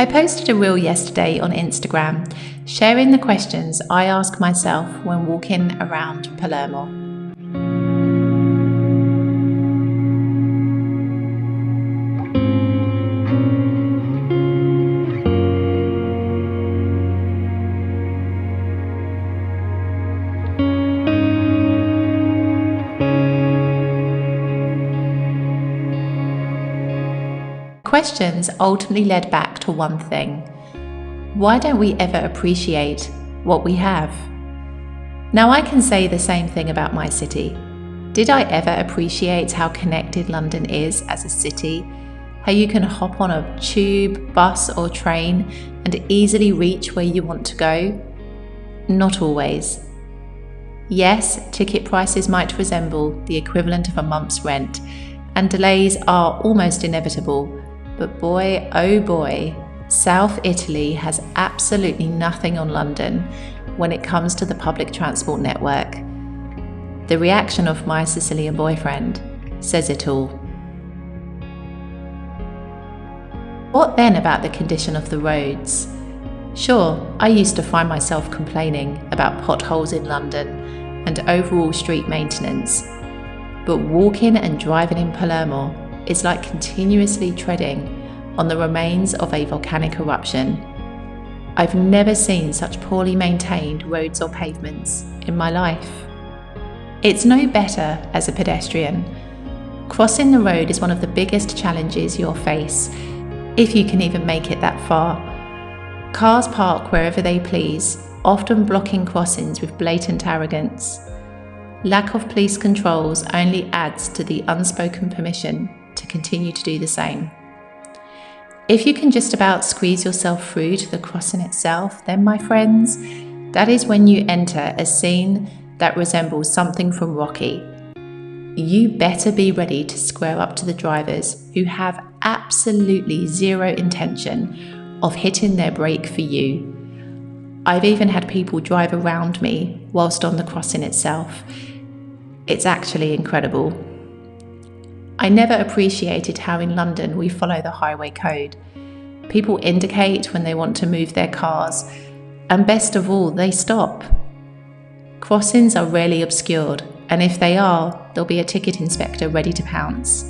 I posted a reel yesterday on Instagram, sharing the questions I ask myself when walking around Palermo. Questions ultimately led back to one thing. Why don't we ever appreciate what we have? Now, I can say the same thing about my city. Did I ever appreciate how connected London is as a city? How you can hop on a tube, bus or train and easily reach where you want to go? Not always. Yes, ticket prices might resemble the equivalent of a month's rent, and delays are almost inevitable. But boy, oh boy, South Italy has absolutely nothing on London when it comes to the public transport network. The reaction of my Sicilian boyfriend says it all. What then about the condition of the roads? Sure, I used to find myself complaining about potholes in London and overall street maintenance, but walking and driving in Palermo is like continuously treading on the remains of a volcanic eruption. I've never seen such poorly maintained roads or pavements in my life. It's no better as a pedestrian. Crossing the road is one of the biggest challenges you'll face, if you can even make it that far. Cars park wherever they please, often blocking crossings with blatant arrogance. Lack of police controls only adds to the unspoken permission to continue to do the same. If you can just about squeeze yourself through to the crossing itself, then my friends, that is when you enter a scene that resembles something from Rocky. You better be ready to square up to the drivers who have absolutely zero intention of hitting their brake for you. I've even had people drive around me whilst on the crossing itself. It's actually incredible. I never appreciated how in London we follow the highway code. People indicate when they want to move their cars, and best of all, they stop. Crossings are rarely obscured, and if they are, there'll be a ticket inspector ready to pounce.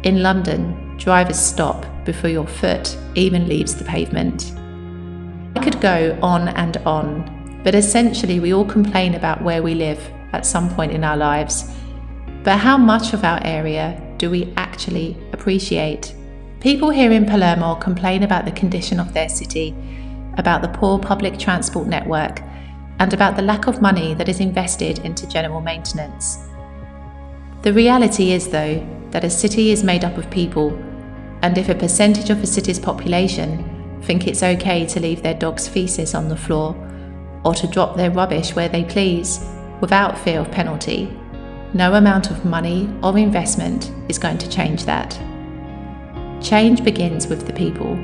In London, drivers stop before your foot even leaves the pavement. I could go on and on, but essentially we all complain about where we live at some point in our lives. But how much of our area do we actually appreciate? People here in Palermo complain about the condition of their city, about the poor public transport network, and about the lack of money that is invested into general maintenance. The reality is, though, that a city is made up of people, and if a percentage of a city's population think it's okay to leave their dog's feces on the floor, or to drop their rubbish where they please, without fear of penalty, no amount of money or investment is going to change that. Change begins with the people.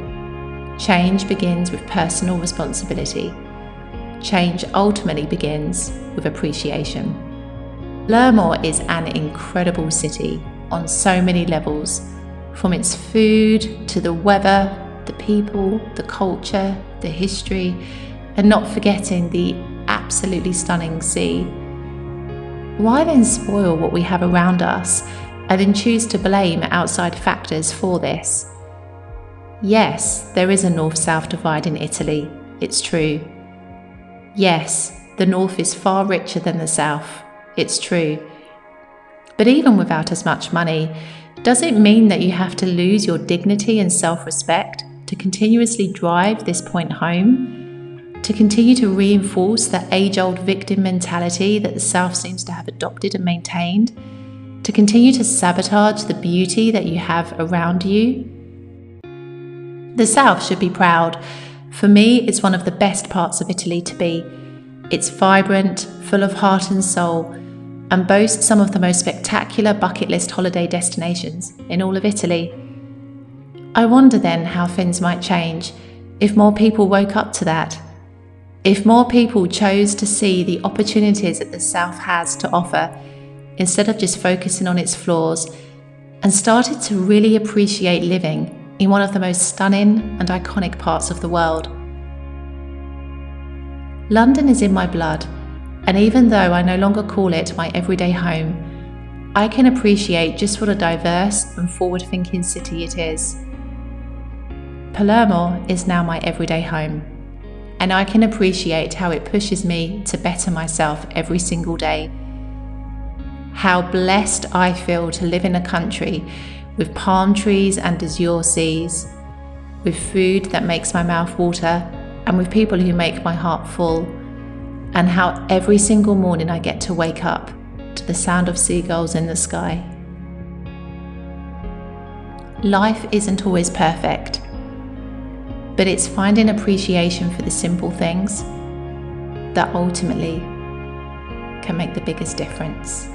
Change begins with personal responsibility. Change ultimately begins with appreciation. Palermo is an incredible city on so many levels, from its food to the weather, the people, the culture, the history, and not forgetting the absolutely stunning sea. Why then spoil what we have around us and then choose to blame outside factors for this? Yes, there is a north-south divide in Italy, it's true. Yes, the north is far richer than the south, it's true. But even without as much money, does it mean that you have to lose your dignity and self-respect to continuously drive this point home? To continue to reinforce the age-old victim mentality that the South seems to have adopted and maintained? To continue to sabotage the beauty that you have around you? The South should be proud. For me, it's one of the best parts of Italy to be. It's vibrant, full of heart and soul, and boasts some of the most spectacular bucket list holiday destinations in all of Italy. I wonder then how things might change if more people woke up to that. If more people chose to see the opportunities that the South has to offer, instead of just focusing on its flaws, and started to really appreciate living in one of the most stunning and iconic parts of the world. London is in my blood, and even though I no longer call it my everyday home, I can appreciate just what a diverse and forward-thinking city it is. Palermo is now my everyday home, and I can appreciate how it pushes me to better myself every single day. How blessed I feel to live in a country with palm trees and azure seas, with food that makes my mouth water, and with people who make my heart full, and how every single morning I get to wake up to the sound of seagulls in the sky. Life isn't always perfect, but it's finding appreciation for the simple things that ultimately can make the biggest difference.